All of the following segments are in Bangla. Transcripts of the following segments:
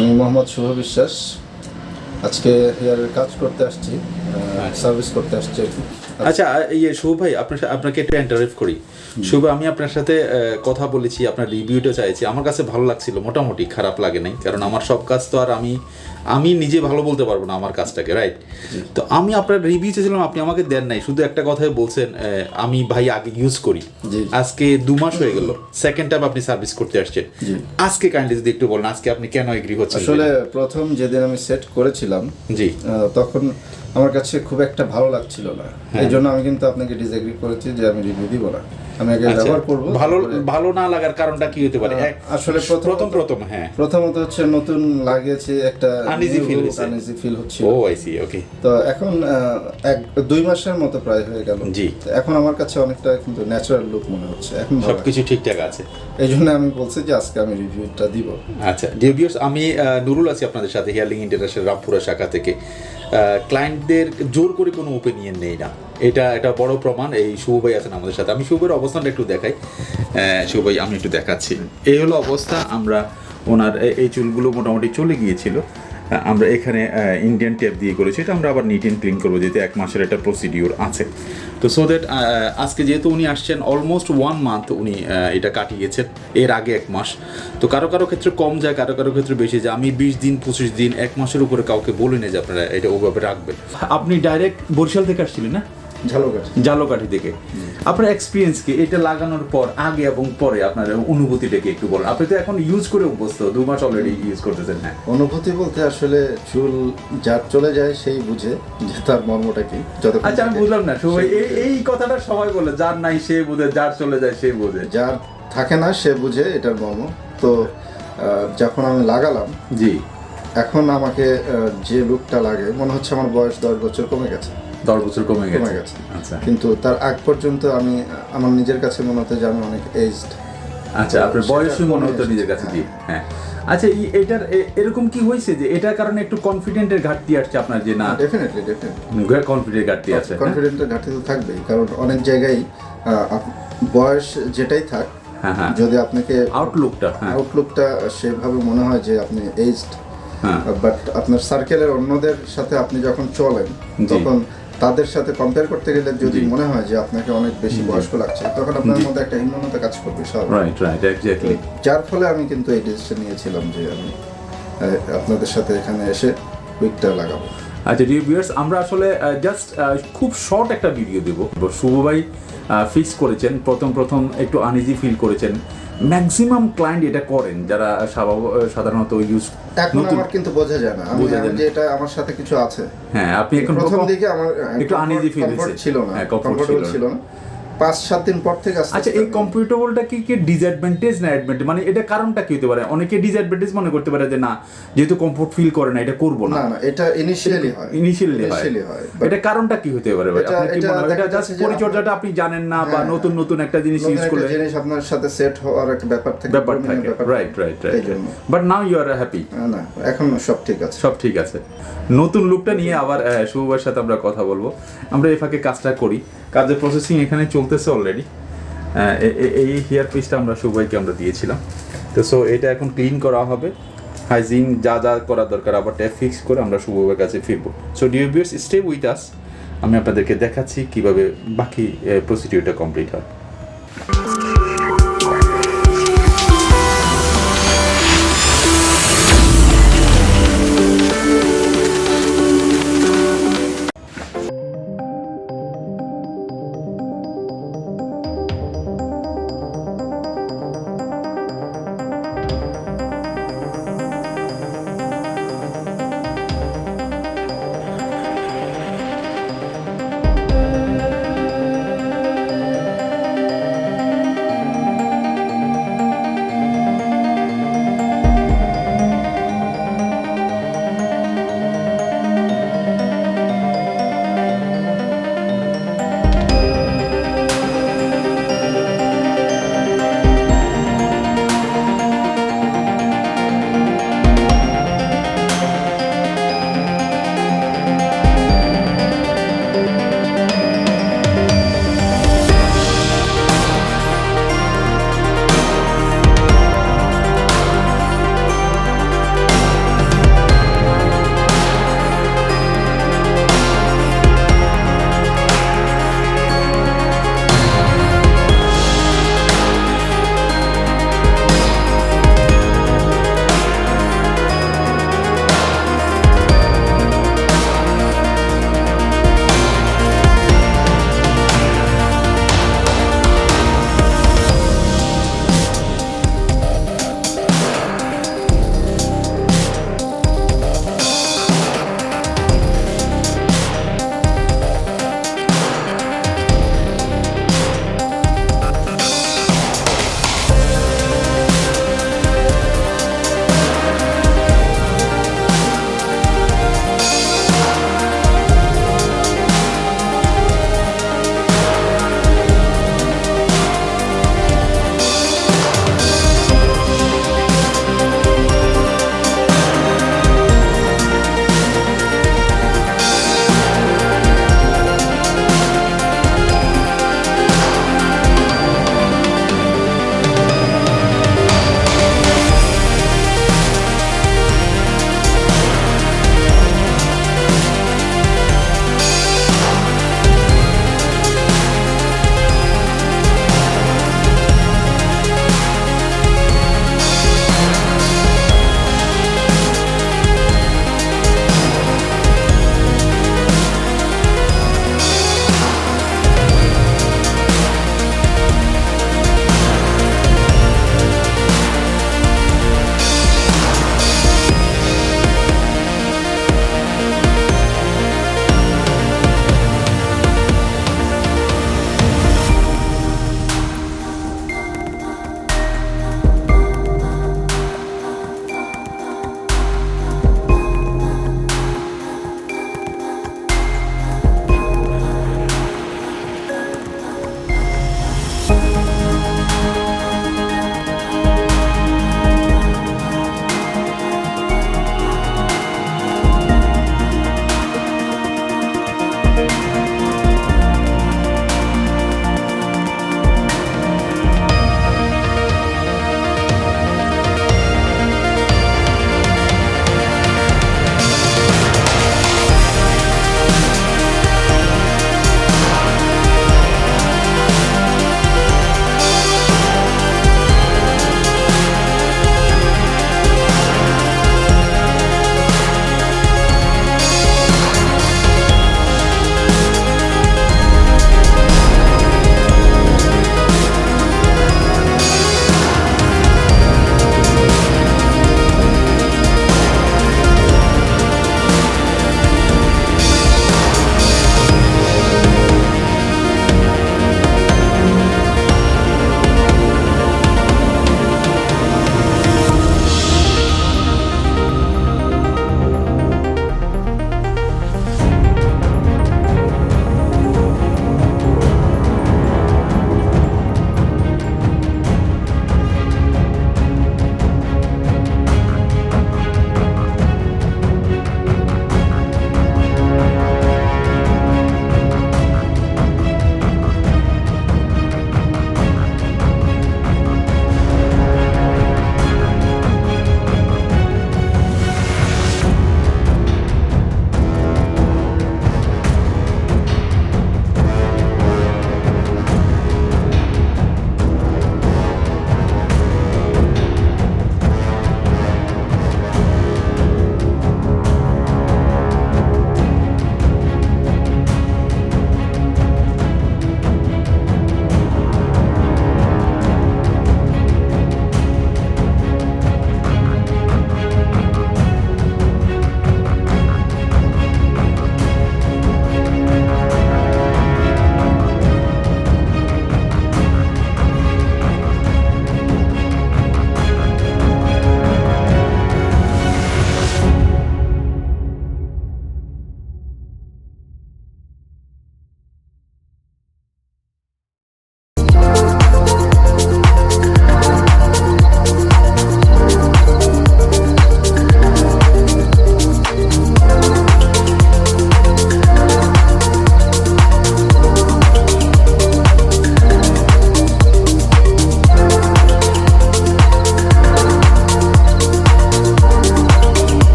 আমি মোহাম্মদ শুভ বিশ্বাস আজকে হেয়ারের কাজ করতে আসছি, সার্ভিস করতে আসছি আর কি। আচ্ছা শুভ ভাই আপনাকে একটু ইন্টারেক্ট করি। শুভ, আমি আপনার সাথে কথা বলেছি, আপনার রিভিউটা চাইছি। আমার কাছে ভালো লাগছিল, মোটামুটি খারাপ লাগে নাই, কারণ আমার সব কাজ তো আর আমি নিজে ভালো বলতে পারবো না আমার কাজটাকে, রাইট? তো আমি আপনার রিভিউ চেয়েছিলাম, আপনি আমাকে দেন নাই, শুধু একটা কথাই বলছেন আমি ভাই আগে ইউজ করি। আজকে 2 মাস হয়ে গেল, সেকেন্ড টাইম আপনি সার্ভিস করতে আসছেন। আজকে কাইন্ডলি যদি একটু বলেন আজকে আপনি কেন এগ্রি হচ্ছেন? আসলে প্রথম যেদিন আমি সেট করেছিলাম তখন আমার কাছে খুব একটা ভালো লাগছিল না, এই জন্য আমি কিন্তু আপনাকে ডিসএগ্রি করেছি যে আমি রিভিউ দিব না, আমি আগে ব্যবহার করব। ভালো না লাগার কারণটা কি হতে পারে? আসলে প্রথমত হচ্ছে নতুন লাগিয়েছে, একটা আনইজি ফিল হচ্ছে। ও আই সি, ওকে। তো এখন 2 মাসের মতো প্রায় হয়ে গেল, এখন আমার কাছে অনেকটা কিন্তু ন্যাচারাল লুক মনে হচ্ছে, এখন সবকিছু ঠিকঠাক আছে। এই জন্য আমি বলছি যে আজকে আমি রিভিউটা দিব। আচ্ছা রিভিউস, আমি নুরুল আছি আপনাদের সাথে, হেয়ারলিং ইন্টারন্যাশনাল রামপুরা শাখা থেকে। ক্লায়েন্টদের জোর করে কোনো ওপিনিয়ন নেই না, এটা বড় প্রমাণ। এই শুভ ভাই আছেন আমাদের সাথে, আমি শুভের অবস্থানটা একটু দেখাই। শুভ ভাই আমি একটু দেখাচ্ছি, এই হলো অবস্থা। আমরা ওনার এই চুলগুলো মোটামুটি চলে গিয়েছিল, আমরা এখানে ইন্ডিয়ান টেপ দিয়ে করেছি, এটা আমরা আবার নিট অ্যান্ড ক্লিন করবো, যেহেতু 1 মাসের একটা প্রসিডিওর আছে। তো সো দ্যাট আজকে যেহেতু উনি আসছেন অলমোস্ট 1 মান্থ উনি এটা কাটিয়েছেন, এর আগে 1 মাস। তো কারো ক্ষেত্রে কম যায়, কারো ক্ষেত্রে বেশি যায়। আমি 20 দিন 25 দিন 1 মাসের উপরে কাউকে বলি না যে আপনারা এটা ওভাবে রাখবেন। আপনি ডাইরেক্ট বরিশাল থেকে আসছিলেন না? ঝালকাঠি থেকে। আপনার এক্সপিরিয়েন্স কি এটা লাগানোর পর, আগে এবং পরে আপনার অনুভূতিটাকে একটু বলুন। আপনি তো এখন ইউজ করে অভ্যস্ত, 2 মাস অলরেডি ইউজ করতেছেন। হ্যাঁ, অনুভূতি বলতে আসলে চুল যার চলে যায় সেই বুঝে যে তার মর্মটা কি। আচ্ছা আমি বুঝলাম না সবাই এই কথাটা সবাই বলে, যার নাই সে বুঝে, যার চলে যায় সে বুঝে, যার থাকে না সে বুঝে এটার মর্ম। তো যখন আমি লাগালাম, এখন আমাকে যে লুকটা লাগে মনে হচ্ছে আমার বয়স 10 বছর কমে গেছে। 10 বছর কমে গেছে। আচ্ছা, কিন্তু তার আগ পর্যন্ত আমি আমার নিজের কাছে মনে হতো যে আমি অনেক এজড। আচ্ছা, আপনার বয়সই মনে হতো নিজের কাছে। হ্যাঁ, আচ্ছা এটার এরকম কি হয়েছে যে এটার কারণে একটু কনফিডেন্টের ঘাটতি আসছে আপনার? যে না, ডেফিনেটলি কনফিডেন্টের ঘাটতি আছে। কনফিডেন্টের ঘাটতি তো থাকবেই, কারণ অনেক জায়গায় বয়স যেটাই থাক, যদি আপনাকে আউটলুকটা সেভাবে মনে হয় যে আপনি এজড, বাট আপনার সার্কেলের অন্যদের সাথে আপনি যখন চলেন তখন তাদের সাথে কম্পেয়ার করতে গেলে যদি মনে হয় যে আপনাকে অনেক বেশি বয়স্ক লাগছে, তখন আপনার মধ্যে একটা হীনমন্যতা কাজ করবে। Right, exactly. যার ফলে আমি কিন্তু এই ডিসিশন নিয়েছিলাম যে আমি আপনাদের সাথে এখানে এসে উইকটা লাগাবো। আচ্ছা ভিউয়ার্স, আমরা আসলে জাস্ট খুব শর্ট একটা ভিডিও দেব। শুভ ভাই ফিক্স করেছেন, প্রথম একটু আনইজি ফিল করেছেন। ম্যাক্সিমাম ক্লায়েন্ট এটা করেন যারা সাধারণত ইউজ। এখন আমার কিন্তু বোঝা যায় না যে এটা আমার সাথে কিছু আছে। হ্যাঁ, আপনি এখন প্রথম দিকে আমার একটু আনইজি ফিল ছিল না, কমফোর্টেবল ছিল না। 5-7 দিন পর থেকে আচ্ছা, এই কমফোর্টেবলটা কি ডিসঅ্যাডভান্টেজ না অ্যাডভান্টেজ? মানে এটা কারণটা কি হতে পারে? অনেকে ডিসঅ্যাডভান্টেজ মনে করতে পারে যে না, যেহেতু কমফোর্ট ফিল করে না এটা করব না। না, এটা ইনিশিয়ালি হয়। এটা কারণটা কি হতে পারে ভাই? আপনি কি মনে হয় এটা জাস্ট পরিচর্যাটা আপনি জানেন না, বা নতুন একটা জিনিস ইউজ করলে জিনিস আপনার সাথে সেট হওয়ার একটা ব্যাপার থাকে। Right. But now you are happy? না, এখন সব ঠিক আছে। নতুন লুকটা নিয়ে আবার শুভবার সাথে আমরা কথা বলবো। আমরা এই ফাঁকে কাজটা করি, কাজের প্রসেসিং এখানে চলতেছে অলরেডি। এই হেয়ার পিসটা আমরা শুভভাইকে আমরা দিয়েছিলাম। তো সো এটা এখন ক্লিন করা হবে, হাইজিন যা করা দরকার আবার ট্যাপ ফিক্স করে আমরা শুভভাইয়ের কাছে ফিরবো। So dear viewers, stay with us, আমি আপনাদেরকে দেখাচ্ছি কিভাবে বাকি প্রসিডিউরটা কমপ্লিট হয়।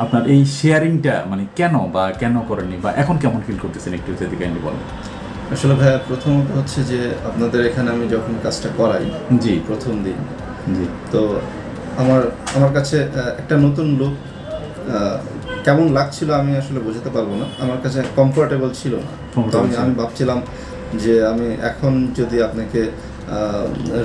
আপনার এই শেয়ারিংটা মানে কেন বা কেন করেননি বা এখন কেমন ফিল করতেছেন একটু যদি কাইন্ডলি বলেন। আসলে ভাইয়া প্রথমত হচ্ছে যে আপনাদের এখানে আমি যখন কাজটা করাই জি প্রথম দিন, জি, তো আমার কাছে একটা নতুন লুক কেমন লাগছিল আমি আসলে বোঝাতে পারবো না, আমার কাছে কমফোর্টেবল ছিল না। তো আমি ভাবছিলাম যে আমি এখন যদি আপনাকে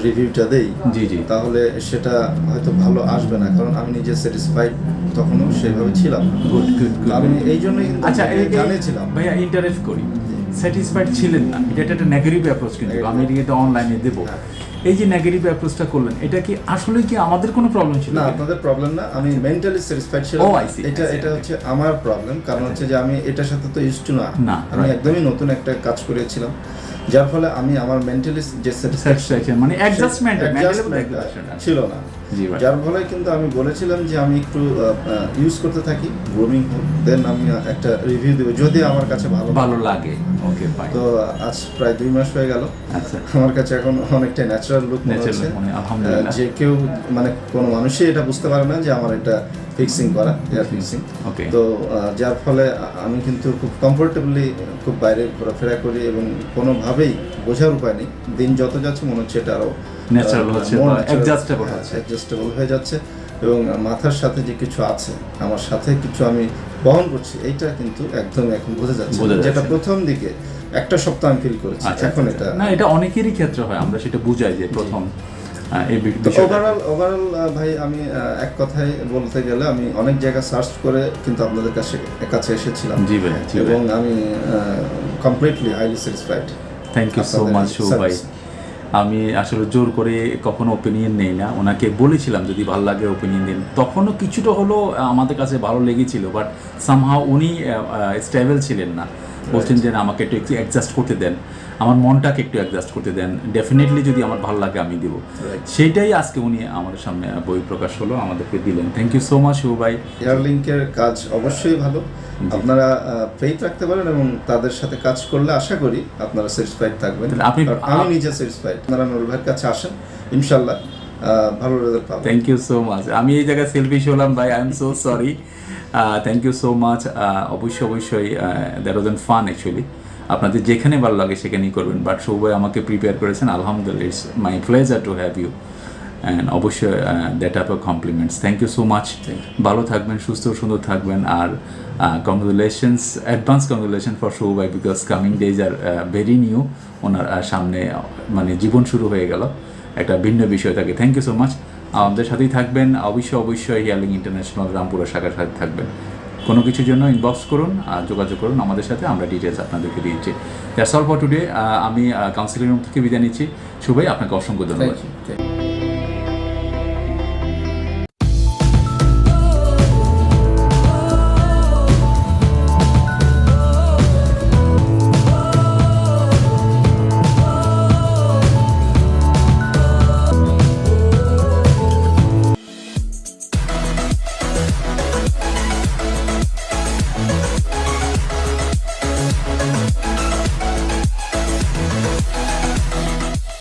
রিভিউটা দেই জি জি, তাহলে সেটা হয়তো ভালো আসবে না, কারণ আমি নিজে স্যাটিসফাইড তখনও সেভাবে ছিলাম না। Good good good. আমি এই জন্যই কিন্তু আচ্ছা জানিয়েছিলাম। ভাইয়া ইন্টারেস্ট করি, স্যাটিসফাইড ছিলেন না, এটা একটা নেগেটিভ অ্যাপ্রোচ, কিন্তু আমি এটা অনলাইনে দেবো। এই যে নেগেটিভ অ্যাপ্রোচটা করলেন, এটা কি আসলে কি আমাদের কোনো প্রবলেম ছিল? না, আপনাদের প্রবলেম না, আমি মেন্টালি স্যাটিসফাইড ছিলাম। এটা হচ্ছে আমার প্রবলেম, কারণ হচ্ছে যে আমি এটার সাথে তো ইউজড টু না, আমি একদমই নতুন একটা কাজ করেছিলাম, যার ফলে আমি আমার মেন্টালি যে স্যাটিসফ্যাকশন মানে অ্যাডজাস্টমেন্ট ছিল না, যার ফলে কিন্তু আমি বলেছিলাম যে আমি একটু ইউজ করতে থাকি, গ্রুমিং হোক, দেন আমি একটা রিভিউ দেবো যদি আমার কাছে ভালো লাগে। Okay fine. তো আজ প্রায় 2 মাস হয়ে গেল। আচ্ছা, আমার কাছে এখন অনেকটা ন্যাচারাল লুক মনে হচ্ছে, আলহামদুলিল্লাহ। যে কেউ মানে কোনো মানুষই এটা বুঝতে পারে না যে আমার এটা ফিক্সিং করা, এয়ার ফিক্সিং। তো যার ফলে আমি কিন্তু খুব কমফোর্টেবলি খুব বাইরে ঘোরাফেরা করি এবং কোনোভাবেই বোঝার উপায় নেই, দিন যত যাচ্ছে মনে হচ্ছে এটা আরও ন্যাচারাল হচ্ছে, অ্যাডজাস্টেবল হয়ে যাচ্ছে, এবং মাথার সাথে যে কিছু আছে, আমার সাথে কিছু আমি বহন করছি, এইটা কিন্তু একদম এখন বোঝা যাচ্ছে, যেটা প্রথম দিকে একটা সপ্তাহ আমি ফিল করেছি। এখন এটা না, এটা অনেকেরই ক্ষেত্রে হয়, আমরা সেটা বুঝাই যে প্রথম ওভারঅল ভাই আমি এক কথায় বলতে গেলে আমি অনেক জায়গা সার্চ করে কিন্তু আপনাদের কাছে এসেছিলাম। জি ভাই, এবং আমি completely highly satisfied. Thank you so much শো ভাই। আমি আসলে জোর করে কখনো ওপিনিয়ন নেই না, ওনাকে বলেছিলাম যদি ভালো লাগে ওপিনিয়ন দিন, তখনও কিছুটা হলো আমাদের কাছে ভালো লেগেছিল, বাট সামহাও উনি স্টেবল ছিলেন না, বলছেন যে আমাকে একটু অ্যাডজাস্ট করতে দেন, আমার মনটাকে একটু অ্যাডজাস্ট করতে দেন, ডেফিনেটলি যদি আমার ভালো লাগে আমি দিব। সেইটাই আজকে উনি আমাদের সামনে বই প্রকাশ হলো, আমাদেরকে দিলেন। থ্যাংক ইউ সো মাচ শো ভাই। এয়ারলিংকের কাজ অবশ্যই ভালো, আপনারা ফেইথ রাখতে পারেন এবং তাদের সাথে কাজ করলে আশা করি আপনারা স্যাটিসফাইড থাকবেন। আমি নিজে স্যাটিসফাইড, আপনারা নুরুল ভাইয়ের কাছে আসেন, ইনশাল্লাহ ভালো রেজাল্ট পাবেন। Thank you so much. আমি এই জায়গায় সেলফিশ হলাম ভাই, I am so sorry. Thank you so much. অবশ্যই দ্যাট ওয়াজ ফান অ্যাকচুয়ালি, আপনাদের যেখানে ভালো লাগে সেখানেই করবেন, বাট সবাই আমাকে প্রিপেয়ার করেছেন, আলহামদুলিল্লাহ, it's my pleasure to have you, and অবশ্যই that up compliments. Thank you so much. ভালো থাকবেন, সুস্থ সুন্দর থাকবেন, আর congratulations, advance congratulation for show ভাই, because coming days are very new, ওনার সামনে মানে জীবন শুরু হয়ে গেল, একটা ভিন্ন বিষয় থাকে। Thank you so much. আমাদের সাথেই থাকবেন, অবশ্যই হিয়ারলিং ইন্টারন্যাশনাল রামপুরা শাখার সাথে থাকবেন। কোনো কিছুর জন্য ইনবক্স করুন, যোগাযোগ করুন আমাদের সাথে, আমরা ডিটেলস আপনাদেরকে দিচ্ছি। That's all for today. আমি কাউন্সিলিং রুম থেকে বিদায় নিচ্ছি। শুভই আপনাকে অসংখ্য ধন্যবাদ।